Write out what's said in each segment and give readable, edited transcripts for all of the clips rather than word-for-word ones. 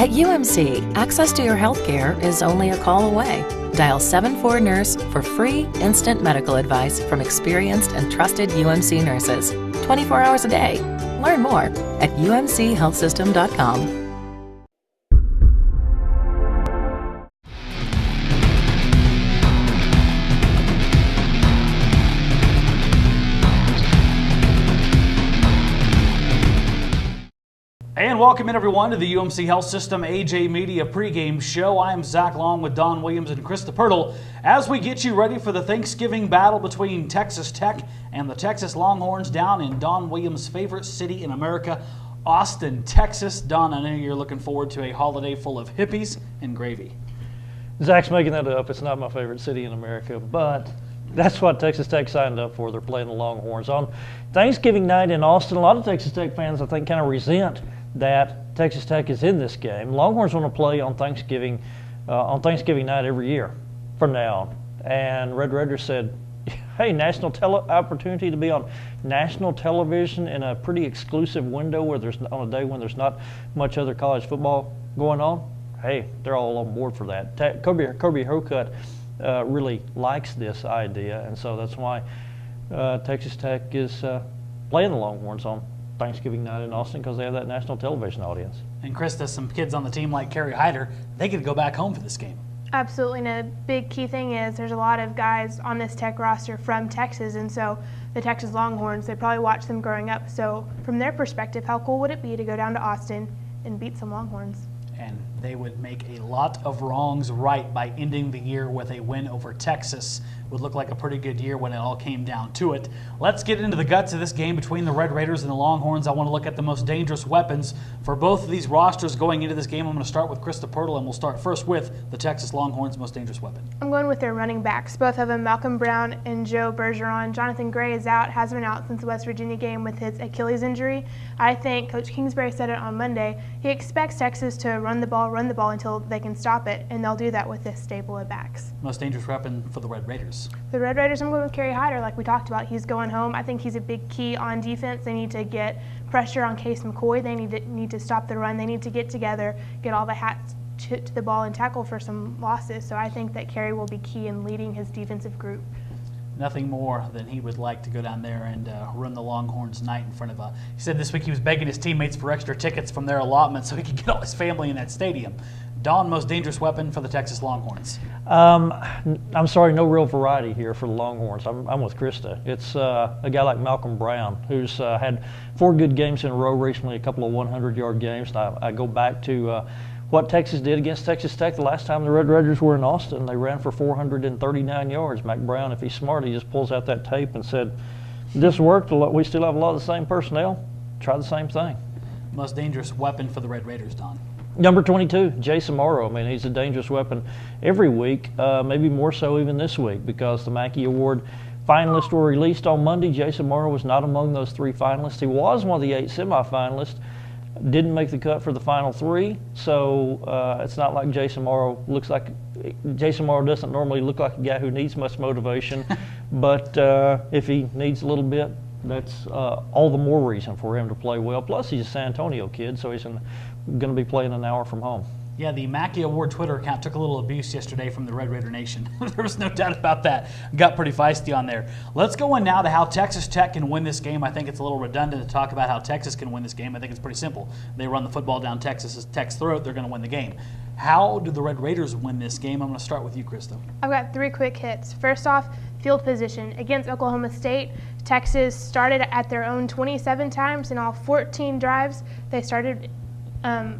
At UMC, access to your health care is only a call away. Dial 74-NURSE for free, instant medical advice from experienced and trusted UMC nurses, 24 hours a day. Learn more at umchealthsystem.com. And welcome in, everyone, to the UMC Health System AJ Media pregame show. I am Zach Long with Don Williams and Krista Pirtle as we get you ready for the Thanksgiving battle between Texas Tech and the Texas Longhorns down in Don Williams' favorite city in America, Austin, Texas. Don, I know you're looking forward to a holiday full of hippies and gravy. Zach's making that up. It's not my favorite city in America, but that's what Texas Tech signed up for. They're playing the Longhorns on Thanksgiving night in Austin. A lot of Texas Tech fans, I think, kind of resent that Texas Tech is in this game. Longhorns want to play on Thanksgiving night every year from now. And Red Raiders said, hey, opportunity to be on national television in a pretty exclusive window where there's on a day when there's not much other college football going on. Hey, they're all on board for that. Kirby Hocutt really likes this idea, and so that's why Texas Tech is playing the Longhorns on Thanksgiving night in Austin, because they have that national television audience. And Krista, some kids on the team like Kerry Hyder, they get to go back home for this game. Absolutely. And a big key thing is there's a lot of guys on this Tech roster from Texas, and so the Texas Longhorns, they probably watched them growing up. So from their perspective, how cool would it be to go down to Austin and beat some Longhorns? And they would make a lot of wrongs right by ending the year with a win over Texas. Would look like a pretty good year when it all came down to it. Let's get into the guts of this game between the Red Raiders and the Longhorns. I want to look at the most dangerous weapons for both of these rosters going into this game. I'm going to start with Krista Pirtle, and we'll start first with the Texas Longhorns' most dangerous weapon. I'm going with their running backs, both of them, Malcolm Brown and Joe Bergeron. Jonathan Gray is out, has been out since the West Virginia game with his Achilles injury. I think Coach Kingsbury said it on Monday. He expects Texas to run the ball until they can stop it, and they'll do that with this stable of backs. Most dangerous weapon for the Red Raiders. The Red Raiders, I'm going with Kerry Hyder, like we talked about. He's going home. I think he's a big key on defense. They need to get pressure on Case McCoy. They need to stop the run. They need to get together, get all the hats to the ball, and tackle for some losses. So I think that Kerry will be key in leading his defensive group. Nothing more than he would like to go down there and run the Longhorns night in front of he said this week he was begging his teammates for extra tickets from their allotment so he could get all his family in that stadium. Don, most dangerous weapon for the Texas Longhorns? I'm sorry, no real variety here for the Longhorns. I'm with Krista. It's a guy like Malcolm Brown, who's had 4 good games in a row recently, a couple of 100-yard games. And I go back to what Texas did against Texas Tech the last time the Red Raiders were in Austin. They ran for 439 yards. Mac Brown, if he's smart, he just pulls out that tape and said, this worked. We still have a lot of the same personnel. Try the same thing. Most dangerous weapon for the Red Raiders, Don? Number 22, Jason Morrow. I mean, he's a dangerous weapon every week, maybe more so even this week, because the Mackey Award finalists were released on Monday. Jason Morrow was not among those 3 finalists. He was one of the 8 semifinalists, didn't make the cut for the final 3, so it's not like Jason Morrow doesn't normally look like a guy who needs much motivation, but if he needs a little bit, that's all the more reason for him to play well. Plus, he's a San Antonio kid, so he's going to be playing an hour from home. Yeah, the Mackey Award Twitter account took a little abuse yesterday from the Red Raider Nation. There was no doubt about that. Got pretty feisty on there. Let's go in now to how Texas Tech can win this game. I think it's a little redundant to talk about how Texas can win this game. I think it's pretty simple. They run the football down Tech's throat, they're going to win the game. How do the Red Raiders win this game? I'm going to start with you, Krista. I've got 3 quick hits. First off, field position. Against Oklahoma State, Texas started at their own 27 times in all 14 drives. They started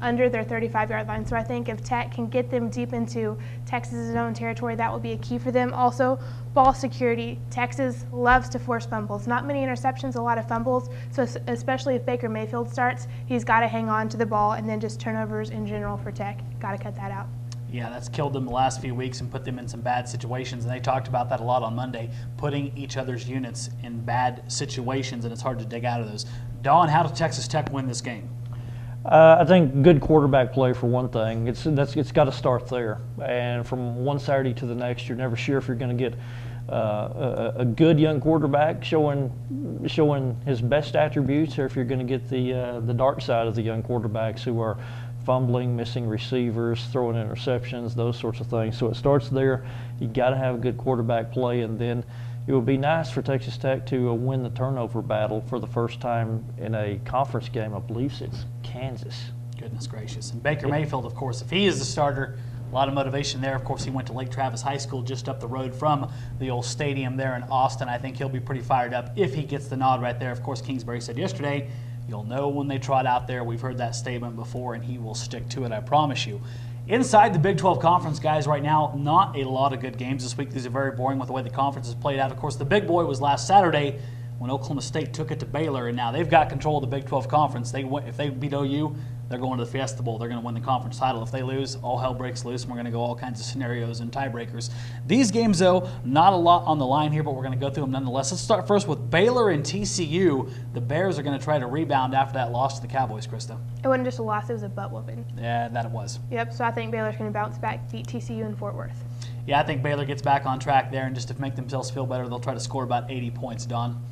under their 35-yard line. So I think if Tech can get them deep into Texas's own territory, that will be a key for them. Also, ball security. Texas loves to force fumbles. Not many interceptions, a lot of fumbles. So especially if Baker Mayfield starts, he's got to hang on to the ball, and then just turnovers in general for Tech. Got to cut that out. Yeah, that's killed them the last few weeks and put them in some bad situations. And they talked about that a lot on Monday, putting each other's units in bad situations, and it's hard to dig out of those. Don, how does Texas Tech win this game? I think good quarterback play for one thing. It's got to start there, and from one Saturday to the next, you're never sure if you're going to get a good young quarterback showing his best attributes, or if you're going to get the dark side of the young quarterbacks who are fumbling, missing receivers, throwing interceptions, those sorts of things. So it starts there. You got to have a good quarterback play, and then it would be nice for Texas Tech to win the turnover battle for the first time in a conference game. I believe it's Kansas. Goodness gracious. And Baker Mayfield, of course, if he is the starter, a lot of motivation there. Of course, he went to Lake Travis High School just up the road from the old stadium there in Austin. I think he'll be pretty fired up if he gets the nod right there. Of course, Kingsbury said yesterday, you'll know when they trot out there. We've heard that statement before, and he will stick to it, I promise you. Inside the Big 12 Conference, guys, right now, not a lot of good games this week. These are very boring with the way the conference is played out. Of course, the big boy was last Saturday when Oklahoma State took it to Baylor, and now they've got control of the Big 12 Conference. If they beat OU, they're going to the Fiesta Bowl. They're going to win the conference title. If they lose, all hell breaks loose, and we're going to go all kinds of scenarios and tiebreakers. These games, though, not a lot on the line here, but we're going to go through them nonetheless. Let's start first with Baylor and TCU. The Bears are going to try to rebound after that loss to the Cowboys, Krista. It wasn't just a loss, it was a butt whooping. Yeah, that it was. Yep, so I think Baylor's going to bounce back, beat TCU in Fort Worth. Yeah, I think Baylor gets back on track there, and just to make themselves feel better, they'll try to score about 80 points, Don.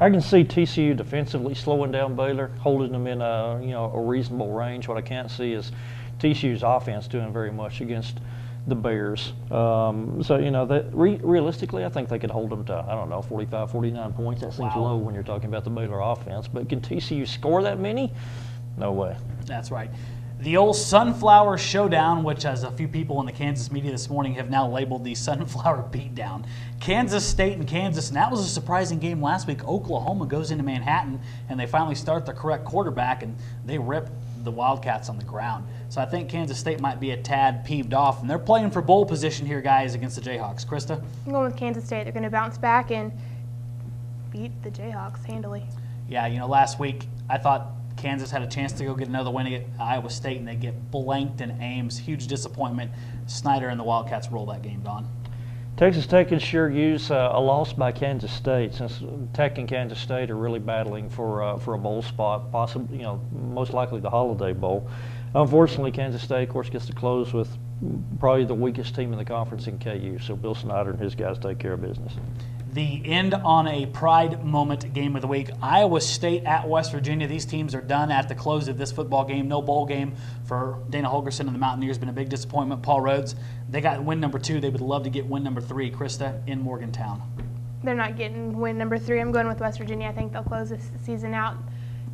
I can see TCU defensively slowing down Baylor, holding them in a reasonable range. What I can't see is TCU's offense doing very much against the Bears. Realistically, I think they could hold them to, 45, 49 points. That seems low when you're talking about the Baylor offense. But can TCU score that many? No way. That's right. The old Sunflower Showdown, which as a few people in the Kansas media this morning have now labeled the Sunflower Beatdown. Kansas State and Kansas, and that was a surprising game last week. Oklahoma goes into Manhattan, and they finally start the correct quarterback, and they rip the Wildcats on the ground. So I think Kansas State might be a tad peeved off, and they're playing for bowl position here, guys, against the Jayhawks. Krista? I'm going with Kansas State. They're going to bounce back and beat the Jayhawks handily. Yeah, last week I thought Kansas had a chance to go get another win at Iowa State, and they get blanked in Ames. Huge disappointment. Snyder and the Wildcats roll that game, Don. Texas Tech could sure use a loss by Kansas State, since Tech and Kansas State are really battling for a bowl spot, possibly, most likely the Holiday Bowl. Unfortunately, Kansas State, of course, gets to close with probably the weakest team in the conference in KU. So Bill Snyder and his guys take care of business. The end on a pride moment game of the week. Iowa State at West Virginia. These teams are done at the close of this football game. No bowl game for Dana Holgorsen and the Mountaineers. Been a big disappointment. Paul Rhodes, they got win number 2. They would love to get win number 3. Krista, in Morgantown. They're not getting win number 3. I'm going with West Virginia. I think they'll close this season out.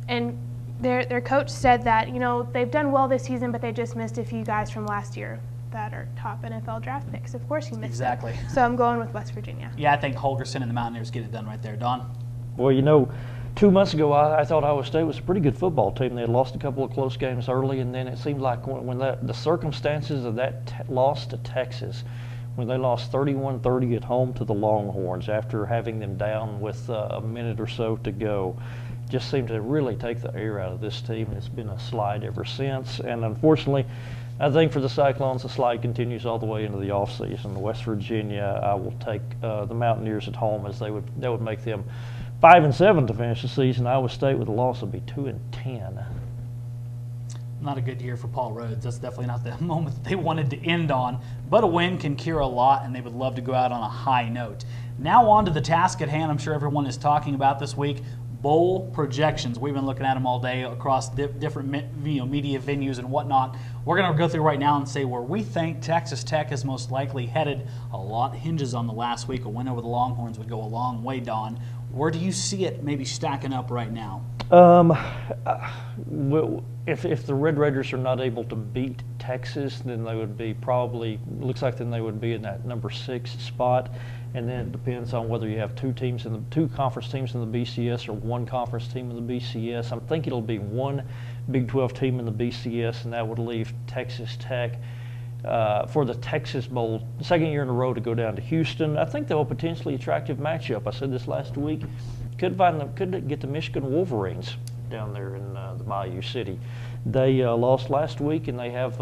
And their coach said that, they've done well this season, but they just missed a few guys from last year that are top NFL draft picks. Of course he missed exactly them. So I'm going with West Virginia. Yeah, I think Holgorsen and the Mountaineers get it done right there. Don? Well, 2 months ago I thought Iowa State was a pretty good football team. They had lost a couple of close games early, and then it seemed like when the circumstances of that loss to Texas, when they lost 31-30 at home to the Longhorns after having them down with a minute or so to go, just seemed to really take the air out of this team. It's been a slide ever since, and unfortunately, I think for the Cyclones, the slide continues all the way into the offseason. West Virginia, I will take the Mountaineers at home, as that would make them 5-7 to finish the season. Iowa State with a loss would be 2-10. Not a good year for Paul Rhodes. That's definitely not the moment that they wanted to end on. But a win can cure a lot, and they would love to go out on a high note. Now on to the task at hand. I'm sure everyone is talking about this week. Bowl projections. We've been looking at them all day across different media venues and whatnot. We're going to go through right now and say where we think Texas Tech is most likely headed. A lot hinges on the last week. A win over the Longhorns would go a long way, Don. Where do you see it maybe stacking up right now? If the Red Raiders are not able to beat Texas, then they would be then they would be in that number 6 spot. And then it depends on whether you have two conference teams in the BCS or one conference team in the BCS. I'm thinking it'll be one Big 12 team in the BCS, and that would leave Texas Tech for the Texas Bowl, second year in a row, to go down to Houston. I think they're a potentially attractive matchup. I said this last week. Could get the Michigan Wolverines down there in the Bayou City. They lost last week, and they have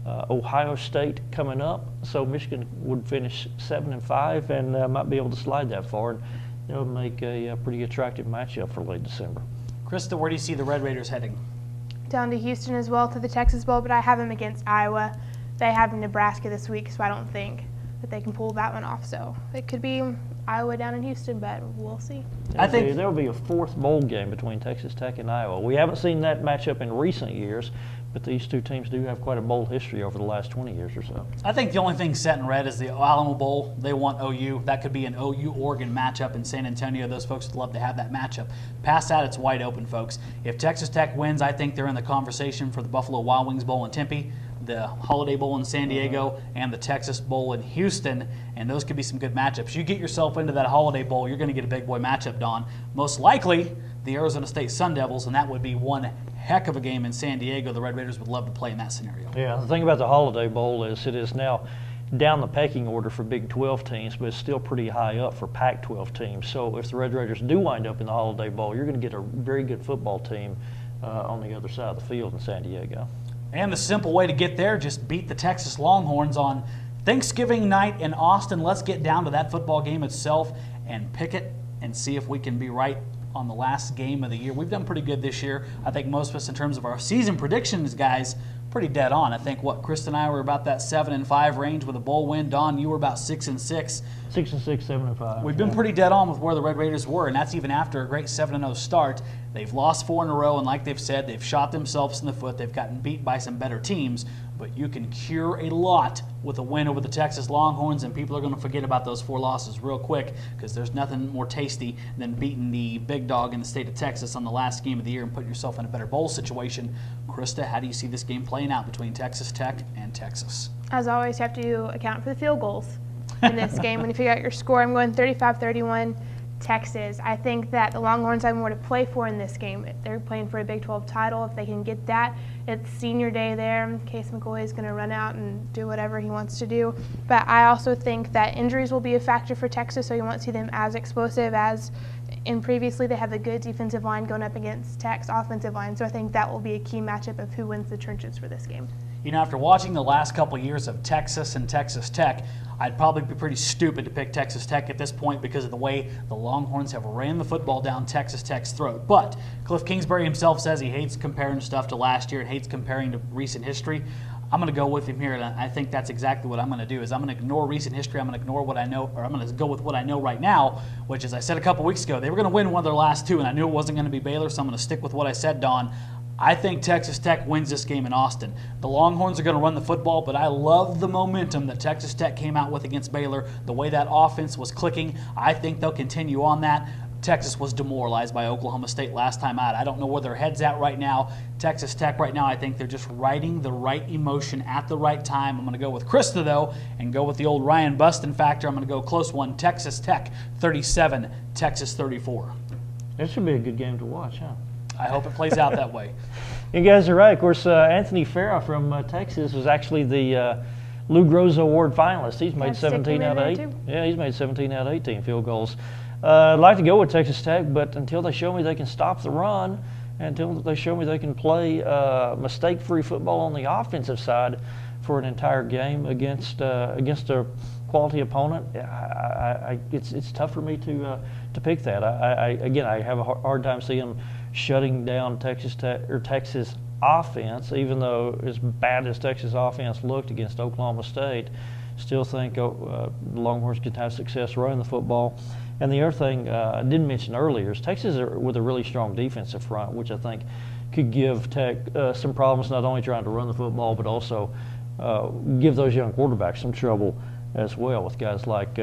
Ohio State coming up, so Michigan would finish 7-5 and might be able to slide that far, and that would make a pretty attractive matchup for late December. Krista, where do you see the Red Raiders heading? Down to Houston as well, to the Texas Bowl, but I have them against Iowa. They have Nebraska this week, so I don't think that they can pull that one off. So it could be Iowa down in Houston, but we'll see. I think there will be a 4th bowl game between Texas Tech and Iowa. We haven't seen that matchup in recent years, But these two teams do have quite a bold history over the last 20 years or so. I think the only thing set in red is the Alamo Bowl. They want OU. That could be an OU-Oregon matchup in San Antonio. Those folks would love to have that matchup. Past that, it's wide open, folks. If Texas Tech wins, I think they're in the conversation for the Buffalo Wild Wings Bowl in Tempe, the Holiday Bowl in San Diego, and the Texas Bowl in Houston, and those could be some good matchups. You get yourself into that Holiday Bowl, you're going to get a big boy matchup, Don. Most likely, the Arizona State Sun Devils, and that would be one heck of a game in San Diego. The Red Raiders would love to play in that scenario. Yeah, the thing about the Holiday Bowl is it is now down the pecking order for Big 12 teams, but it's still pretty high up for Pac-12 teams. So if the Red Raiders do wind up in the Holiday Bowl, you're going to get a very good football team on the other side of the field in San Diego. And the simple way to get there, just beat the Texas Longhorns on Thanksgiving night in Austin. Let's get down to that football game itself and pick it and see if we can be right on the last game of the year. We've done pretty good this year. I think most of us, in terms of our season predictions, guys, pretty dead on. I think, Chris and I were about that 7-5 range with a bowl win. Don, you were about 6-6. 6-6, 7-5. We've been pretty dead on with where the Red Raiders were, and that's even after a great 7-0 start. They've lost 4 in a row, and like they've said, they've shot themselves in the foot. They've gotten beat by some better teams, but you can cure a lot with a win over the Texas Longhorns, and people are going to forget about those 4 losses real quick because there's nothing more tasty than beating the big dog in the state of Texas on the last game of the year and putting yourself in a better bowl situation. Krista, how do you see this game playing out between Texas Tech and Texas? As always, you have to account for the field goals in this game. When you figure out your score, I'm going 35-31 Texas. I think that the Longhorns have more to play for in this game. They're playing for a Big 12 title. If they can get that, it's senior day there. Case McCoy is going to run out and do whatever he wants to do. But I also think that injuries will be a factor for Texas, so you won't see them as explosive as in previously. They have a good defensive line going up against Tech's offensive line, so I think that will be a key matchup of who wins the trenches for this game. You know, after watching the last couple of years of Texas and Texas Tech, I'd probably be pretty stupid to pick Texas Tech at this point because of the way the Longhorns have ran the football down Texas Tech's throat. But Cliff Kingsbury himself says he hates comparing stuff to last year and hates comparing to recent history. I'm going to go with him here, and I think that's exactly what I'm going to do. Is I'm going to ignore recent history. I'm going to ignore what I know, or I'm going to go with what I know right now, which, as I said a couple weeks ago, they were going to win one of their last 2, and I knew it wasn't going to be Baylor, so I'm going to stick with what I said, Don. I think Texas Tech wins this game in Austin. The Longhorns are going to run the football, but I love the momentum that Texas Tech came out with against Baylor, the way that offense was clicking. I think they'll continue on that. Texas was demoralized by Oklahoma State last time out. I don't know where their head's at right now. Texas Tech right now, I think they're just riding the right emotion at the right time. I'm going to go with Krista, though, and go with the old Ryan Buston factor. I'm going to go close one. Texas Tech 37, Texas 34. That should be a good game to watch, huh? I hope it plays out that way. You guys are right. Of course, Anthony Farah from Texas was actually the Lou Groza Award finalist. He's made 17 out of 8. Yeah, he's made 17 out of 18 field goals. I'd like to go with Texas Tech, but until they show me they can stop the run, until they show me they can play mistake-free football on the offensive side for an entire game against a quality opponent, it's tough for me to pick that. I have a hard time seeing them shutting down Texas offense, even though as bad as Texas offense looked against Oklahoma State, still think the Longhorns can have success running the football. And the other thing I didn't mention earlier is Texas with a really strong defensive front, which I think could give Tech some problems, not only trying to run the football, but also give those young quarterbacks some trouble as well with guys like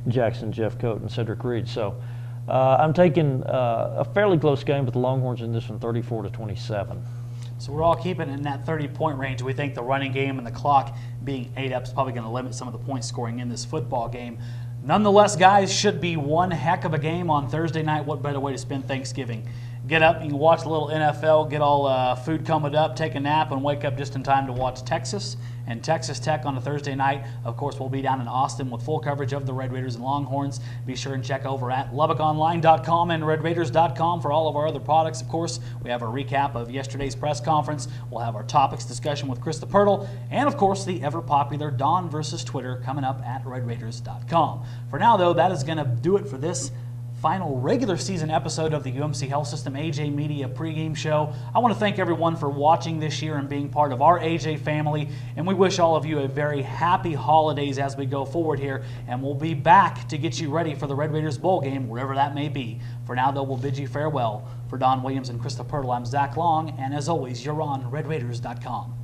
Jackson, Jeff Coat, and Cedric Reed. So I'm taking a fairly close game with the Longhorns in this one, 34-27. So we're all keeping it in that 30-point range. We think the running game and the clock being 8 up is probably going to limit some of the point scoring in this football game. Nonetheless, guys, should be one heck of a game on Thursday night. What better way to spend Thanksgiving? Get up, you can watch a little NFL, get all food coming up, take a nap, and wake up just in time to watch Texas and Texas Tech on a Thursday night. Of course, we'll be down in Austin with full coverage of the Red Raiders and Longhorns. Be sure and check over at LubbockOnline.com and RedRaiders.com for all of our other products. Of course, we have a recap of yesterday's press conference. We'll have our topics discussion with Krista Pirtle, and of course, the ever-popular Don versus Twitter coming up at RedRaiders.com. For now, though, that is going to do it for this final regular season episode of the UMC Health System AJ Media pregame show. I want to thank everyone for watching this year and being part of our AJ family, and we wish all of you a very happy holidays as we go forward here, and we'll be back to get you ready for the Red Raiders bowl game, wherever that may be. For now, though, we'll bid you farewell. For Don Williams and Krista Pirtle, I'm Zach Long, and as always, you're on RedRaiders.com.